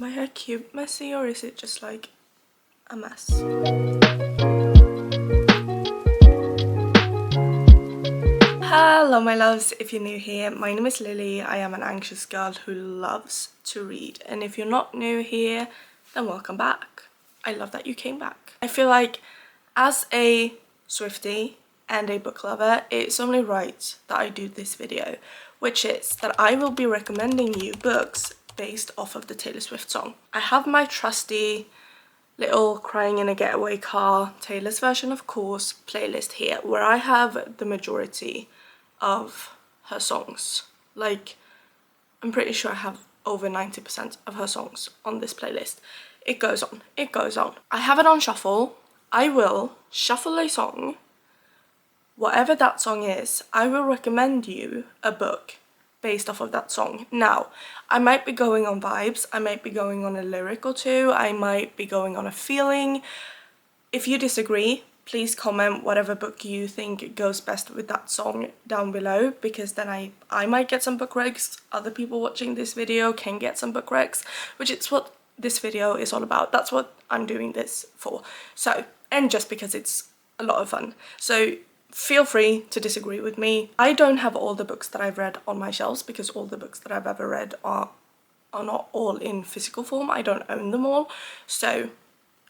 My hair cute messy, or is it just like a mess? Hello my loves, if you're new here, my name is Lily. I am an anxious girl who loves to read, and if you're not new here, then welcome back. I love that you came back. I feel like as a Swiftie and a book lover, it's only right that I do this video, which is that I will be recommending you books based off of the Taylor Swift song. I have my trusty little crying in a getaway car, Taylor's version of course, playlist here, where I have the majority of her songs. Like, I'm pretty sure I have over 90% of her songs on this playlist. It goes on, it goes on. I have it on shuffle. I will shuffle a song. Whatever that song is, I will recommend you a book based off of that song. Now, I might be going on vibes, I might be going on a lyric or two, I might be going on a feeling. If you disagree, please comment whatever book you think goes best with that song down below, because then I might get some book recs, other people watching this video can get some book recs, which is what this video is all about. That's what I'm doing this for. So, and just because it's a lot of fun. So feel free to disagree with me. I don't have all the books that I've read on my shelves, because all the books that I've ever read are not all in physical form. I don't own them all. So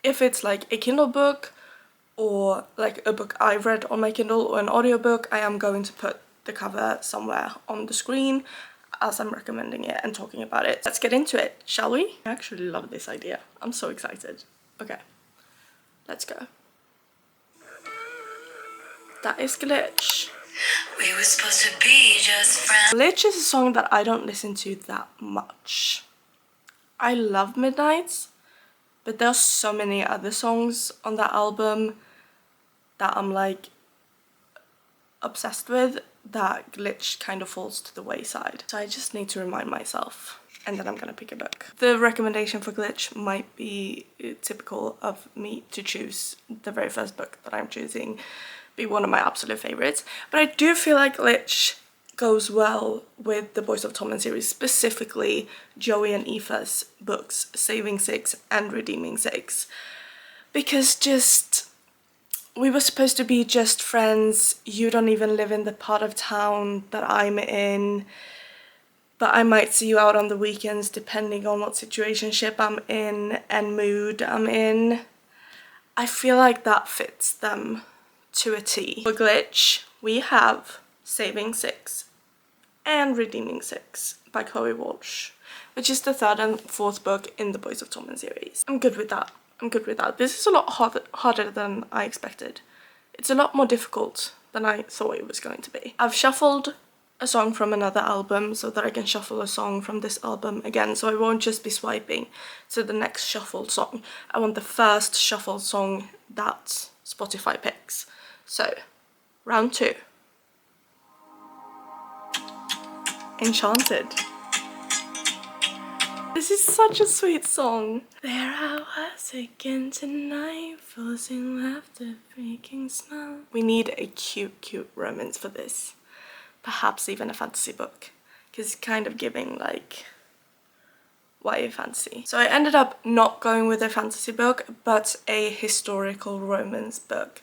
if it's like a Kindle book or like a book I've read on my Kindle or an audiobook, I am going to put the cover somewhere on the screen as I'm recommending it and talking about it. Let's get into it, shall we? I actually love this idea. I'm so excited. Okay, let's go. That is Glitch. We were supposed to be just friends. Glitch is a song that I don't listen to that much. I love Midnights, but there's so many other songs on that album that I'm like obsessed with, that Glitch kind of falls to the wayside. So I just need to remind myself, and then I'm gonna pick a book. The recommendation for Glitch might be typical of me to choose the very first book that I'm choosing be one of my absolute favorites, but I do feel like Glitch goes well with the Boys of Tommen series, specifically Joey and Aoife's books, Saving Six and Redeeming Six, because just, we were supposed to be just friends, you don't even live in the part of town that I'm in, but I might see you out on the weekends depending on what situationship I'm in and mood I'm in. I feel like that fits them to a T. For Glitch, we have Saving Six and Redeeming Six by Chloe Walsh, which is the third and fourth book in the Boys of Tommen series. I'm good with that. I'm good with that. This is a lot harder than I expected. It's a lot more difficult than I thought it was going to be. I've shuffled a song from another album so that I can shuffle a song from this album again, so I won't just be swiping to the next shuffled song. I want the first shuffled song that Spotify picks. So, round two. Enchanted. This is such a sweet song. There I was again tonight, forcing laughter, freaking smile. We need a cute romance for this. Perhaps even a fantasy book, because it's kind of giving like YA fantasy. So I ended up not going with a fantasy book, but a historical romance book,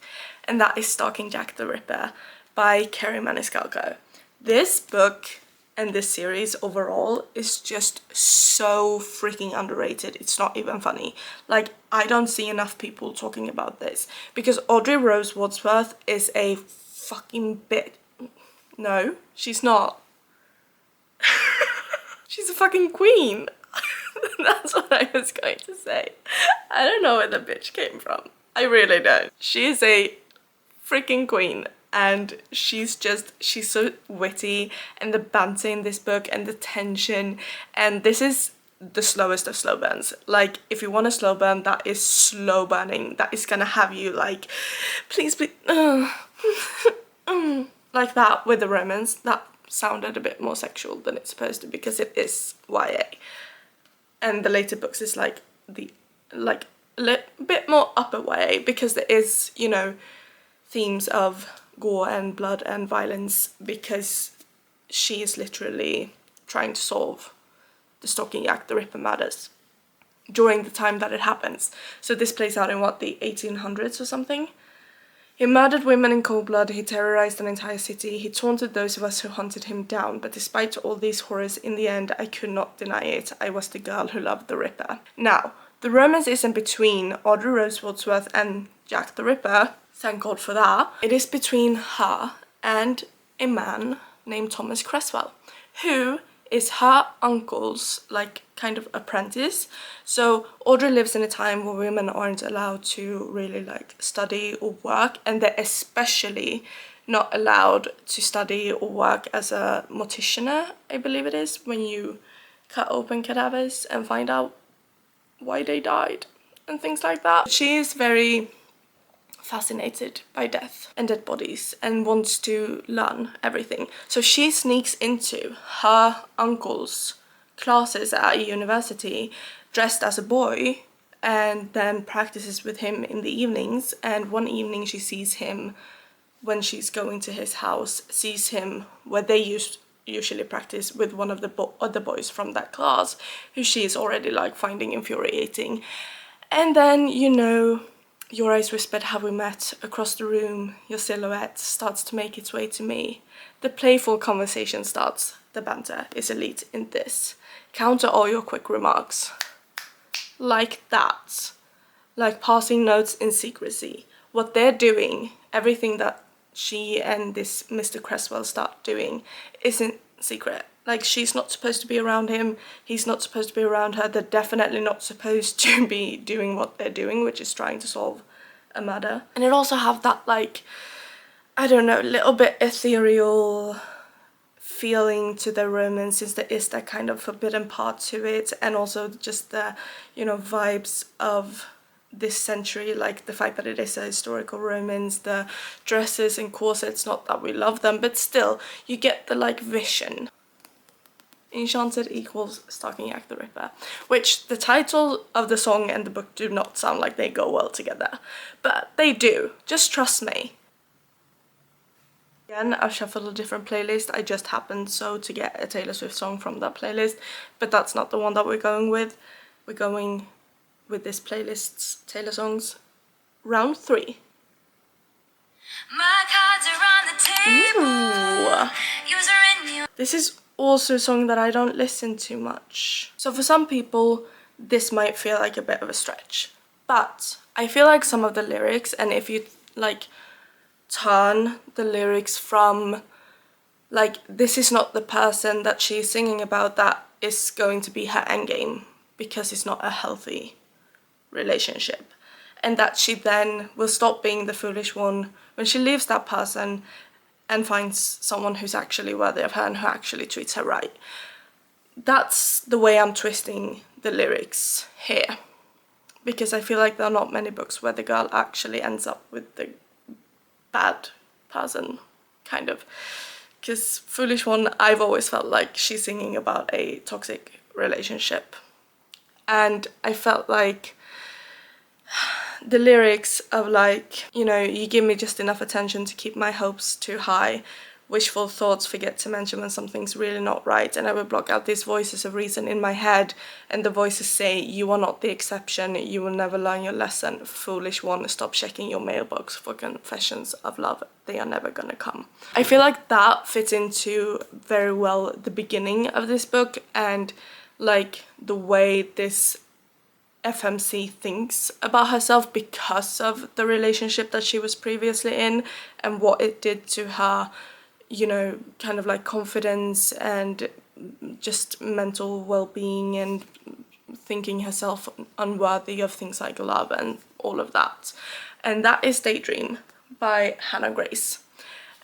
and that is Stalking Jack the Ripper by Kerri Maniscalco. This book and this series overall is just so freaking underrated. It's not even funny. Like, I don't see enough people talking about this, because Audrey Rose Wadsworth is a fucking bitch. No, she's not. She's a fucking queen. That's what I was going to say. I don't know where the bitch came from. I really don't. She is a freaking queen, and she's so witty, and the banter in this book and the tension, and this is the slowest of slow burns. Like, if you want a slow burn that is slow burning, that is gonna have you like, please like that with the romance. That sounded a bit more sexual than it's supposed to, because it is YA. And the later books is like a bit more upper YA, because there is, you know, themes of gore and blood and violence, because she is literally trying to solve the Stalking Jack the Ripper murders. during the time that it happens. So this plays out in what, the 1800s or something? He murdered women in cold blood, he terrorized an entire city, he taunted those of us who hunted him down, but despite all these horrors, in the end, I could not deny it. I was the girl who loved the Ripper. Now, the romance isn't between Audrey Rose Wadsworth and Jack the Ripper, thank God for that. It is between her and a man named Thomas Cresswell, who is her uncle's like kind of apprentice. So Audrey lives in a time where women aren't allowed to really like study or work, and they're especially not allowed to study or work as a morticianer, I believe it is, when you cut open cadavers and find out why they died and things like that. She is very fascinated by death and dead bodies and wants to learn everything. So she sneaks into her uncle's classes at a university dressed as a boy and then practices with him in the evenings. And one evening she sees him, when she's going to his house, sees him where they usually practice with one of the other boys from that class, who she is already like finding infuriating. And then, you know, your eyes whispered how we met across the room, your silhouette starts to make its way to me. The playful conversation starts, the banter is elite in this. Counter all your quick remarks. Like that. Like passing notes in secrecy. What they're doing, everything that she and this Mr. Cresswell start doing, isn't secret. Like, she's not supposed to be around him, he's not supposed to be around her, they're definitely not supposed to be doing what they're doing, which is trying to solve a murder. And it also have that, like, I don't know, little bit ethereal feeling to the romance, since there is that kind of forbidden part to it, and also just the, you know, vibes of this century, like the fact that it is a historical romance, the dresses and corsets, not that we love them, but still, you get the, like, vision. Enchanted equals stalking Jack the Ripper, which the title of the song and the book do not sound like they go well together, but they do, just trust me. Again, I've shuffled a different playlist. I just happened to get a Taylor Swift song from that playlist, but that's not the one that we're going with. We're going with this playlist's Taylor songs, round 3. My cards are on the table. Ooh. Yours are in your This is also a song that I don't listen to much. So for some people, this might feel like a bit of a stretch. But I feel like some of the lyrics, and if you like turn the lyrics from like, this is not the person that she's singing about that is going to be her endgame, because it's not a healthy relationship. And that she then will stop being the foolish one when she leaves that person and finds someone who's actually worthy of her and who actually treats her right. That's the way I'm twisting the lyrics here, because I feel like there are not many books where the girl actually ends up with the bad person, kind of. Because Foolish One, I've always felt like she's singing about a toxic relationship. And I felt like the lyrics of, like, you know, you give me just enough attention to keep my hopes too high, wishful thoughts forget to mention when something's really not right, and I will block out these voices of reason in my head, and the voices say, you are not the exception, you will never learn your lesson, foolish one, stop checking your mailbox for confessions of love, they are never gonna come. I feel like that fits into very well the beginning of this book, and like the way this FMC thinks about herself because of the relationship that she was previously in and what it did to her, you know, kind of like confidence and just mental well-being, and thinking herself unworthy of things like love and all of that. And that is Daydream by Hannah Grace.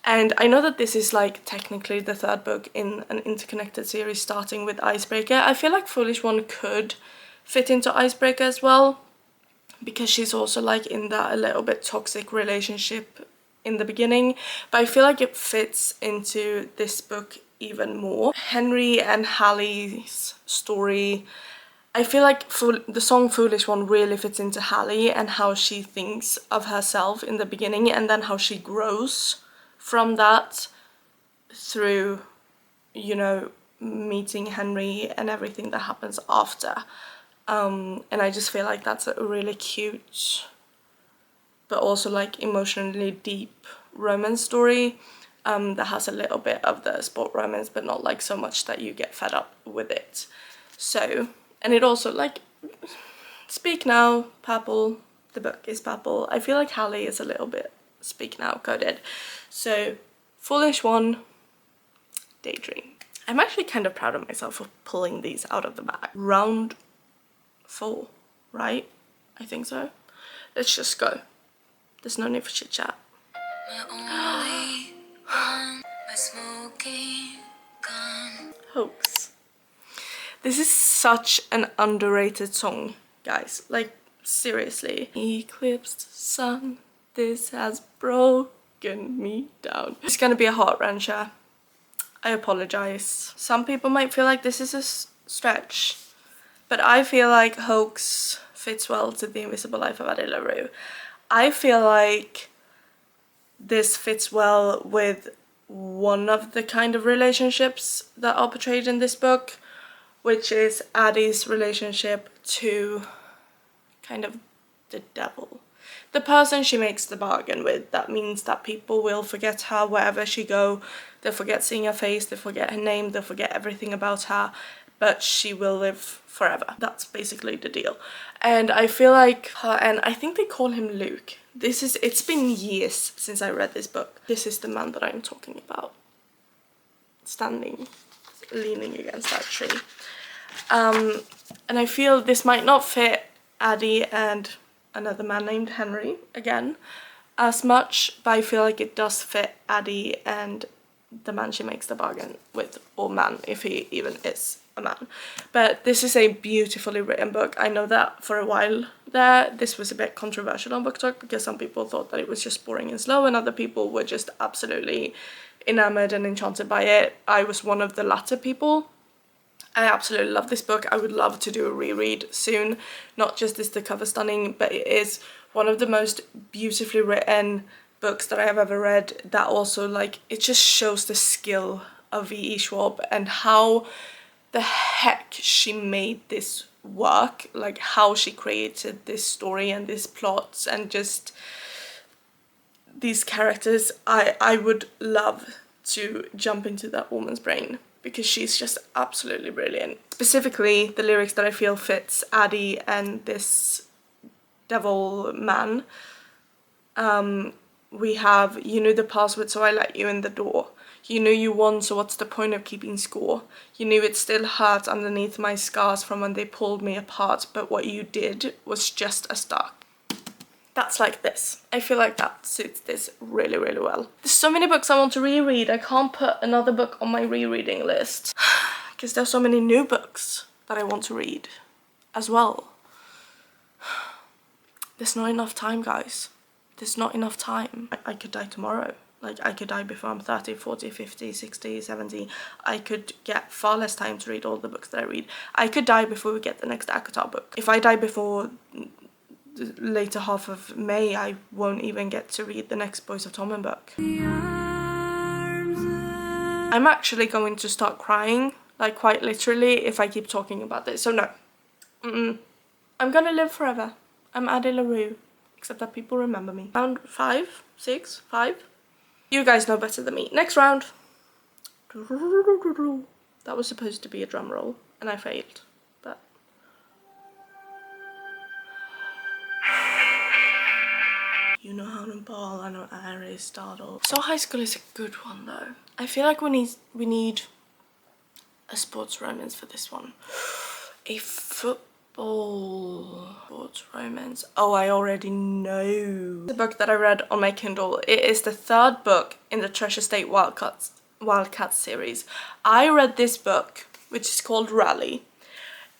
And I know that this is like technically the 3rd book in an interconnected series starting with Icebreaker. I feel like Foolish One could fit into Icebreaker as well, because she's also like in that a little bit toxic relationship in the beginning, but I feel like it fits into this book even more. Henry and Hallie's story, I feel like the song Foolish One really fits into Hallie and how she thinks of herself in the beginning, and then how she grows from that through, you know, meeting Henry and everything that happens after. And I just feel like that's a really cute but also like emotionally deep romance story that has a little bit of the sport romance but not like so much that you get fed up with it. So, and it also like Speak Now, Purple, the book is purple. I feel like Hallie is a little bit Speak Now coded. So Foolish One, Daydream. I'm actually kind of proud of myself for pulling these out of the bag. Round 4, right? I think so. Let's just go. There's no need for chit chat. My only one, my smoking gun. Hoax. This is such an underrated song, guys. Like, seriously. Eclipsed sun, this has broken me down. It's gonna be a heart wrencher. I apologize. Some people might feel like this is a stretch, but I feel like Hoax fits well to The Invisible Life of Addie LaRue. I feel like this fits well with one of the kind of relationships that are portrayed in this book, which is Addie's relationship to kind of the devil. The person she makes the bargain with. That means that people will forget her wherever she go. They'll forget seeing her face, they'll forget her name, they'll forget everything about her, but she will live forever. That's basically the deal. And I feel like her, and I think they call him Luke. It's been years since I read this book. This is the man that I'm talking about. Standing, leaning against that tree. And I feel this might not fit Addie and another man named Henry again as much, but I feel like it does fit Addie and the man she makes the bargain with, or man if he even is a man. But this is a beautifully written book. I know that for a while there this was a bit controversial on BookTok because some people thought that it was just boring and slow and other people were just absolutely enamored and enchanted by it. I was one of the latter people. I absolutely love this book. I would love to do a reread soon. Not just is the cover stunning, but it is one of the most beautifully written books that I have ever read, that also like it just shows the skill of V.E. Schwab and how the heck she made this work, like how she created this story and these plots and just these characters. I would love to jump into that woman's brain because she's just absolutely brilliant. Specifically, the lyrics that I feel fits Addie and this devil man. We have, you knew the password so I let you in the door. You knew you won, so what's the point of keeping score? You knew it still hurt underneath my scars from when they pulled me apart, but what you did was just a start. That's like this. I feel like that suits this really, really well. There's so many books I want to reread. I can't put another book on my rereading list because there's so many new books that I want to read as well. There's not enough time, guys. There's not enough time. I could die tomorrow. Like, I could die before I'm 30, 40, 50, 60, 70. I could get far less time to read all the books that I read. I could die before we get the next ACOTAR book. If I die before the later half of May, I won't even get to read the next Boys of Tommen book. I'm actually going to start crying, like quite literally, if I keep talking about this. So no. I'm gonna live forever. I'm Addie LaRue. Except that people remember me. Round 5, 6, 5. You guys know better than me. Next round. That was supposed to be a drum roll, and I failed. But you know Hannah Ball, I know Aristotle. So High School is a good one though. I feel like we need a sports romance for this one. A football sports romance. Oh, I already know. The book that I read on my Kindle. It is the 3rd book in the Treasure State Wildcats series. I read this book, which is called Rally,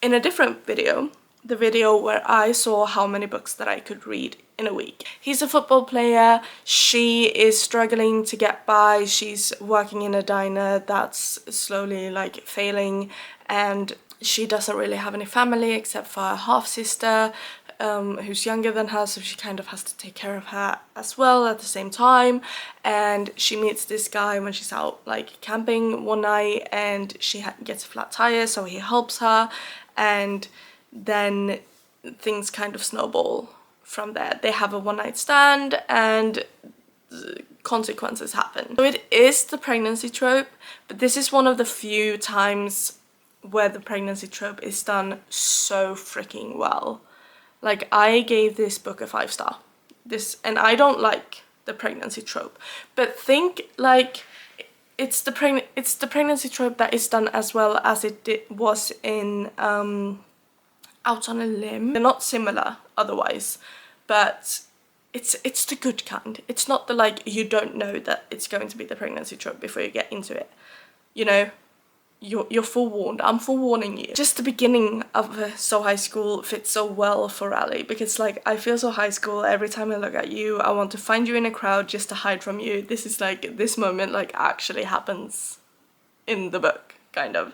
in a different video. The video where I saw how many books that I could read in a week. He's a football player. She is struggling to get by. She's working in a diner that's slowly like failing, and she doesn't really have any family except for her half-sister, who's younger than her, so she kind of has to take care of her as well at the same time. And she meets this guy when she's out like camping one night, and she gets a flat tire, so he helps her, and then things kind of snowball from there. They have a one-night stand and consequences happen. So it is the pregnancy trope, but this is one of the few times where the pregnancy trope is done so freaking well. Like, I gave this book a 5-star. And I don't like the pregnancy trope, but think like it's the pregnancy trope that is done as well as it was in Out on a Limb. They're not similar otherwise, but it's the good kind. It's not the like you don't know that it's going to be the pregnancy trope before you get into it. You know, you're forewarned. I'm forewarning you. Just the beginning of So High School fits so well for Raleigh, because like I feel so high school every time I look at you. I want to find you in a crowd just to hide from you. This is like, this moment like actually happens in the book, kind of.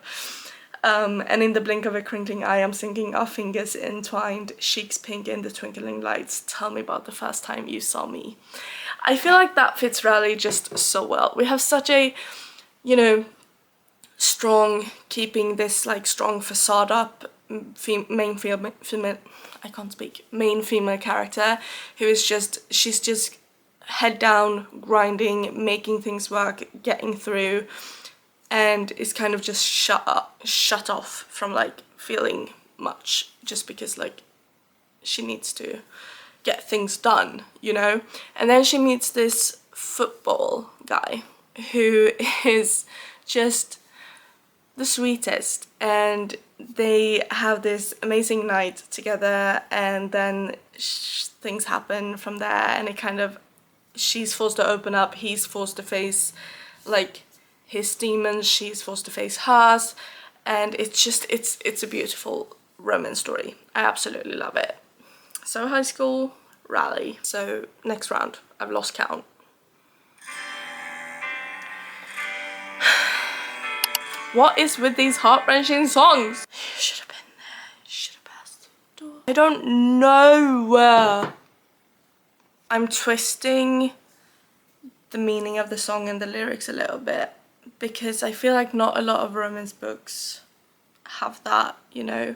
And in the blink of a crinkling eye, I'm thinking our fingers entwined, cheeks pink in the twinkling lights. Tell me about the first time you saw me. I feel like that fits Raleigh just so well. We have such a, you know, strong, keeping this like strong facade up main female character who is just, she's just head down, grinding, making things work, getting through, and is kind of just shut off from like feeling much, just because like she needs to get things done, you know. And then she meets this football guy who is just the sweetest, and they have this amazing night together, and then things happen from there, and it kind of, she's forced to open up, he's forced to face like his demons, she's forced to face hers, and it's just, it's a beautiful romance story. I absolutely love it. So High School, Raleigh. So next round, I've lost count. What is with these heart-wrenching songs? You should have been there. You should have passed the door. I don't know. I'm twisting the meaning of the song and the lyrics a little bit, because I feel like not a lot of romance books have that, you know,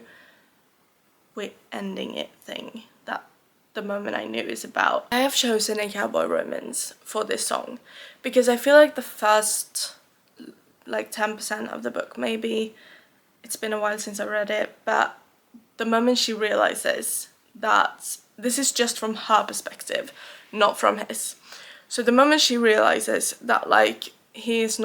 we're ending it thing that The Moment I Knew is about. I have chosen a cowboy romance for this song because I feel like the first like 10% of the book, maybe, it's been a while since I read it, but the moment she realizes that this is just from her perspective, not from his. So the moment she realizes that like he doesn't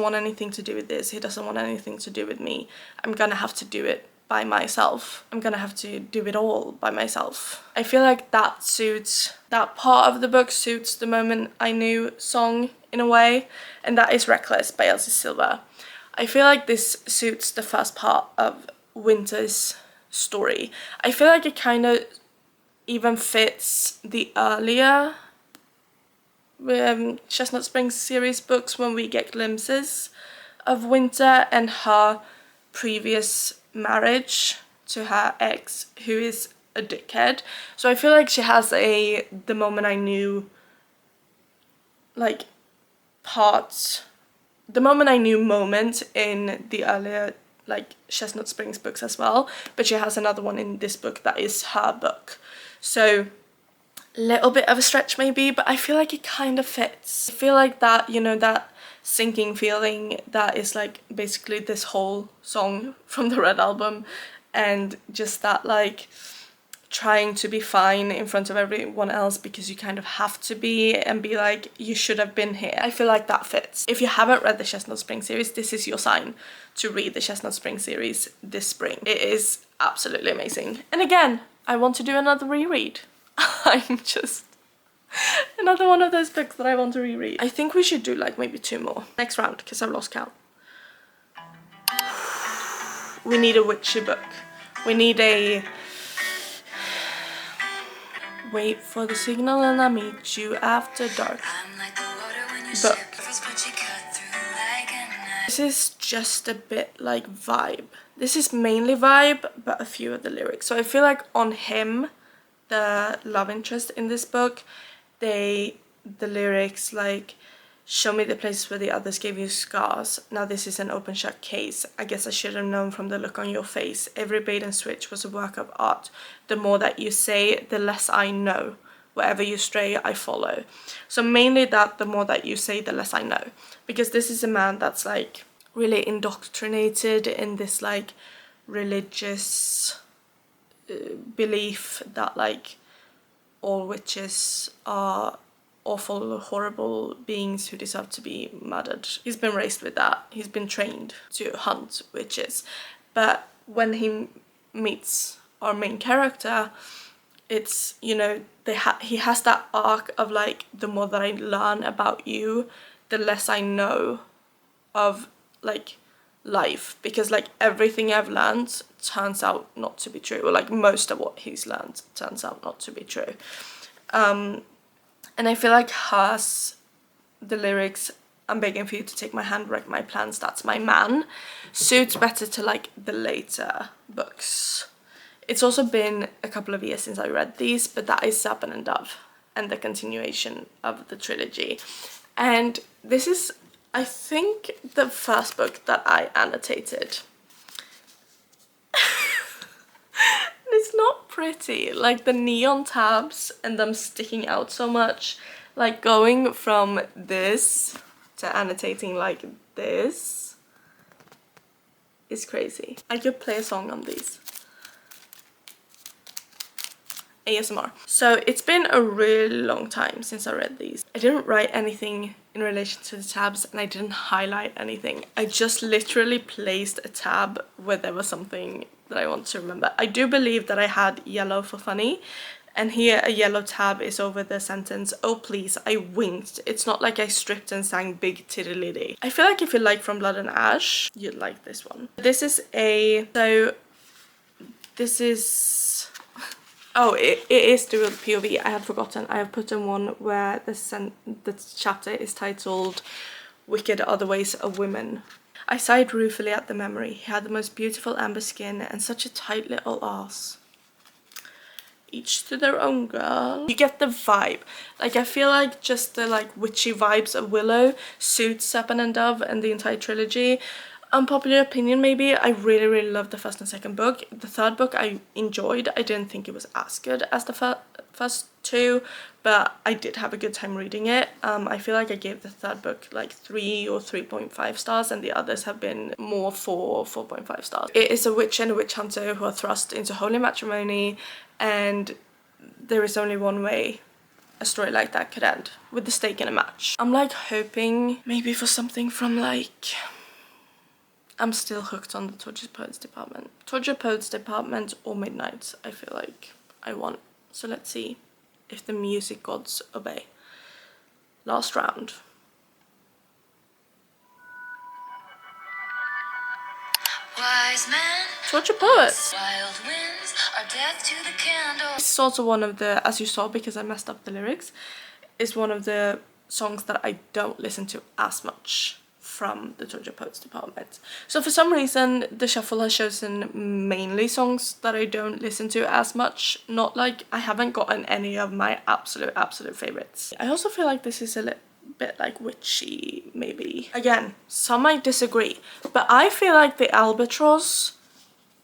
want anything to do with this, he doesn't want anything to do with me, I'm gonna have to do it by myself. I'm gonna have to do it all by myself. I feel like that suits, that part of the book suits The Moment I Knew song in a way, and that is Reckless by Elsie Silver. I feel like this suits the first part of Winter's story. I feel like it kind of even fits the earlier Chestnut Springs series books when we get glimpses of Winter and her previous marriage to her ex, who is a dickhead. So I feel like she has a The Moment I Knew like part, The Moment I Knew moment in the earlier like Chestnut Springs books as well, but she has another one in this book that is her book. So little bit of a stretch maybe, but I feel like it kind of fits. I feel like that, you know, that sinking feeling that is like basically this whole song from the Red Album, and just that like trying to be fine in front of everyone else because you kind of have to be, and be like, you should have been here. I feel like that fits. If you haven't read the Chestnut Spring series, this is your sign to read the Chestnut Spring series this spring. It is absolutely amazing. And again, I want to do another reread. I'm just another one of those books that I want to reread. I think we should do like maybe 2 more. Next round, because I've lost count. We need a witchy book. We need a Wait for the signal and I'll meet you after dark book. This is just a bit like vibe. This is mainly vibe, but a few of the lyrics. So I feel like on him, the love interest in this book, the lyrics like, Show me the places where the others gave you scars. Now this is an open shut case. I guess I should have known from the look on your face. Every bait and switch was a work of art. The more that you say, the less I know. Wherever you stray, I follow. So mainly that, the more that you say, the less I know. Because this is a man that's like really indoctrinated in this like religious belief that like all witches are awful, horrible beings who deserve to be murdered. He's been raised with that. He's been trained to hunt witches. But when he meets our main character, it's, you know, he has that arc of like, the more that I learn about you, the less I know of like life, because like everything I've learned turns out not to be true, or like most of what he's learned turns out not to be true. And I feel like the lyrics, I'm begging for you to take my hand, wreck my plans, that's my man, suits better to like the later books. It's also been a couple of years since I read these, but that is Serpent and Dove and the continuation of the trilogy. And this is, I think, the first book that I annotated. It's not pretty, like the neon tabs and them sticking out so much, like going from this to annotating like this is crazy. I could play a song on these. ASMR. So it's been a really long time since I read these. I didn't write anything in relation to the tabs and I didn't highlight anything. I just literally placed a tab where there was something that I want to remember. I do believe that I had yellow for funny, and here a yellow tab is over the sentence, oh please, I winked. It's not like I stripped and sang big titty liddy. I feel like if you like From Blood and Ash, you'd like this one. This is oh, it is dual POV. I had forgotten. I have put in one where the chapter is titled Wicked Are the Ways of Women. I sighed ruefully at the memory. He had the most beautiful amber skin and such a tight little ass. Each to their own, girl. You get the vibe. Like, I feel like just the like witchy vibes of Willow suits Serpent and Dove and the entire trilogy. Unpopular opinion maybe, I really loved the first and second book. The third book I enjoyed. I didn't think it was as good as the first two, but I did have a good time reading it. I feel like I gave the third book like 3 or 3.5 stars, and the others have been more 4.5 stars. It is a witch and a witch hunter who are thrust into holy matrimony, and there is only one way a story like that could end, with the stake in a match. I'm like hoping maybe for something from like... I'm still hooked on the Torture Poets department. Torture Poets department or Midnight, I feel like I want. So let's see if the music gods obey. Last round. Wise men, Torture Poets. wild winds are death to the candle. This is also one of the, as you saw because I messed up the lyrics, is one of the songs that I don't listen to as much from the Torture Poets department. So for some reason the shuffle has chosen mainly songs that I don't listen to as much. Not like I haven't gotten any of my absolute favorites. I also feel like this is a little bit like witchy maybe. Again, some might disagree, but I feel like the Albatross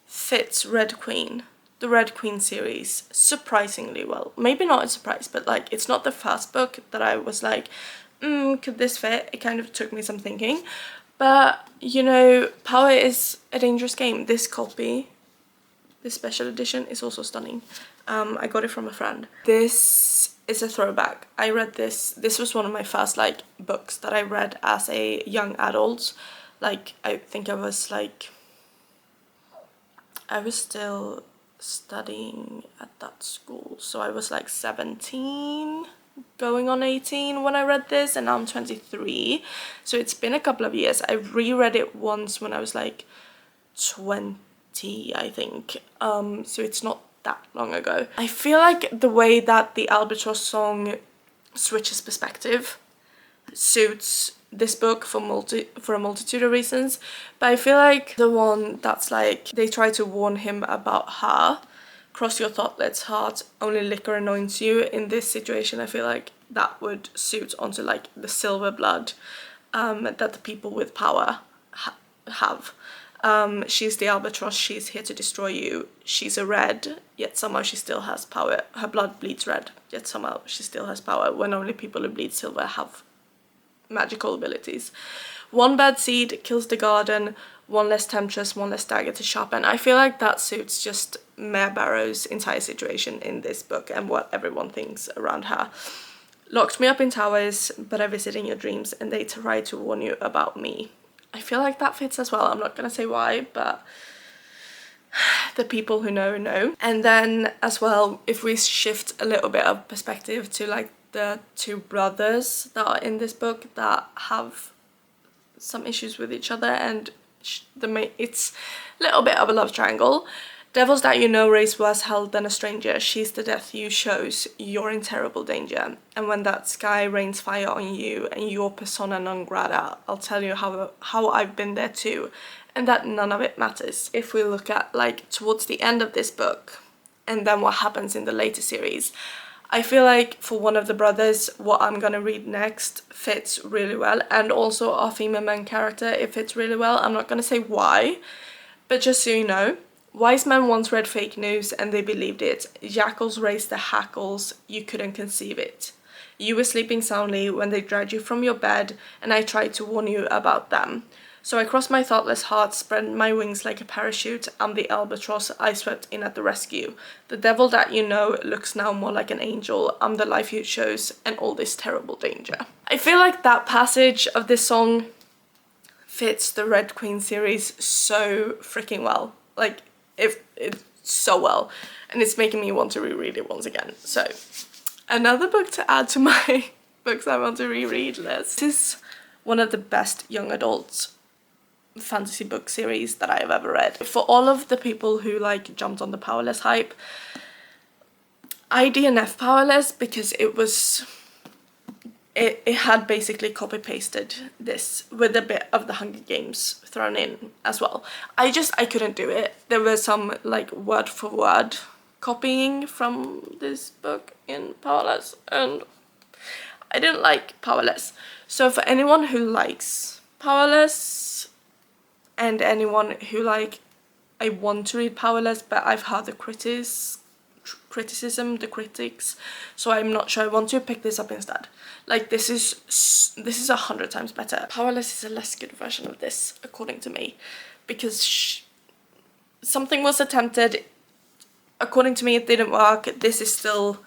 fits Red Queen, the Red Queen series, surprisingly well. Maybe not a surprise, but like it's not the first book that I was like, could this fit? It kind of took me some thinking. But, you know, power is a dangerous game. This copy, this special edition, is also stunning. I got it from a friend. This is a throwback. I read this. This was one of my first, like, books that I read as a young adult. Like, I think I was still studying at that school. So I was, like, 17... going on 18 when I read this, and now I'm 23, so it's been a couple of years. I reread it once when I was like 20, I think, so it's not that long ago. I feel like the way that the Albatross song switches perspective suits this book for a multitude of reasons, but I feel like the one that's like they try to warn him about her, cross your thoughtless heart, only liquor anoints you. In this situation, I feel like that would suit onto like the silver blood that the people with power have. She's the albatross, she's here to destroy you. She's a red, yet somehow she still has power. Her blood bleeds red, yet somehow she still has power, when only people who bleed silver have magical abilities. One bad seed kills the garden, one less temptress, one less dagger to sharpen. I feel like that suits just Mare Barrow's entire situation in this book and what everyone thinks around her. Locked me up in towers, but I visit in your dreams, and they try to warn you about me. I feel like that fits as well. I'm not gonna say why, but the people who know know. And then as well, if we shift a little bit of perspective to like the two brothers that are in this book that have some issues with each other, and it's a little bit of a love triangle. Devils that you know raise worse hell than a stranger. She's the death you chose. You're in terrible danger. And when that sky rains fire on you and you're persona non grata, I'll tell you how I've been there too, and that none of it matters. If we look at like towards the end of this book and then what happens in the later series, I feel like for one of the brothers, what I'm gonna read next fits really well, and also our female main character, it fits really well. I'm not gonna say why, but just so you know, wise men once read fake news and they believed it. Jackals raised their hackles, you couldn't conceive it. You were sleeping soundly when they dragged you from your bed, and I tried to warn you about them. So I crossed my thoughtless heart, spread my wings like a parachute. I'm the albatross, I swept in at the rescue. The devil that you know looks now more like an angel. I'm the life you chose and all this terrible danger. I feel like that passage of this song fits the Red Queen series so freaking well. Like, it's so well. And it's making me want to reread it once again. So, another book to add to my books I want to reread list. This is one of the best young adult fantasy book series that I have ever read. For all of the people who like jumped on the Powerless hype, I DNF Powerless because it had basically copy pasted this with a bit of the Hunger Games thrown in as well. I couldn't do it. There was some like word for word copying from this book in Powerless, and I didn't like Powerless. So for anyone who likes Powerless and anyone who like, I want to read Powerless but I've heard the critics, the critics, so I'm not sure I want to pick this up instead. Like this is 100 times better. Powerless is a less good version of this according to me, because something was attempted, according to me it didn't work. This is still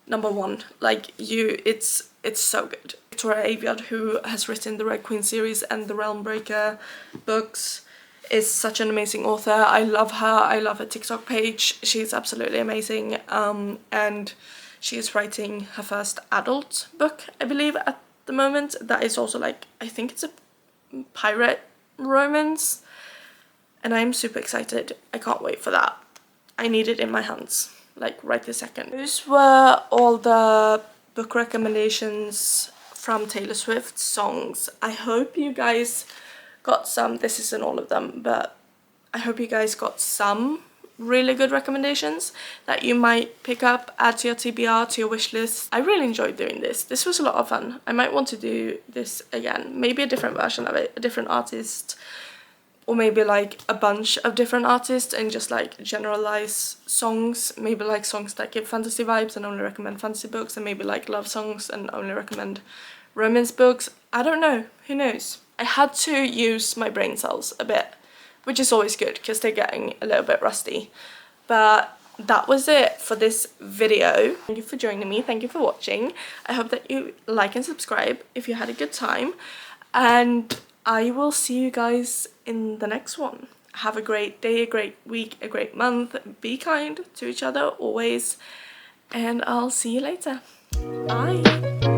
number one. Like it's so good. Victoria Aveyard, who has written the Red Queen series and the Realmbreaker books, is such an amazing author. I love her. I love her TikTok page. She's absolutely amazing. And she is writing her first adult book, I believe, at the moment. That is also like, I think it's a pirate romance. And I'm super excited. I can't wait for that. I need it in my hands, like right this second. Those were all the book recommendations from Taylor Swift's songs. I hope you guys got some, this isn't all of them, but I hope you guys got some really good recommendations that you might pick up, add to your TBR, to your wish list. I really enjoyed doing this. This was a lot of fun. I might want to do this again, maybe a different version of it, a different artist, or maybe like a bunch of different artists and just like generalize songs. Maybe like songs that give fantasy vibes and only recommend fantasy books, and maybe like love songs and only recommend romance books. I don't know, who knows? I had to use my brain cells a bit, which is always good because they're getting a little bit rusty. But that was it for this video. Thank you for joining me, thank you for watching. I hope that you like and subscribe if you had a good time, and I will see you guys in the next one. Have a great day, a great week, a great month. Be kind to each other always, and I'll see you later. Bye.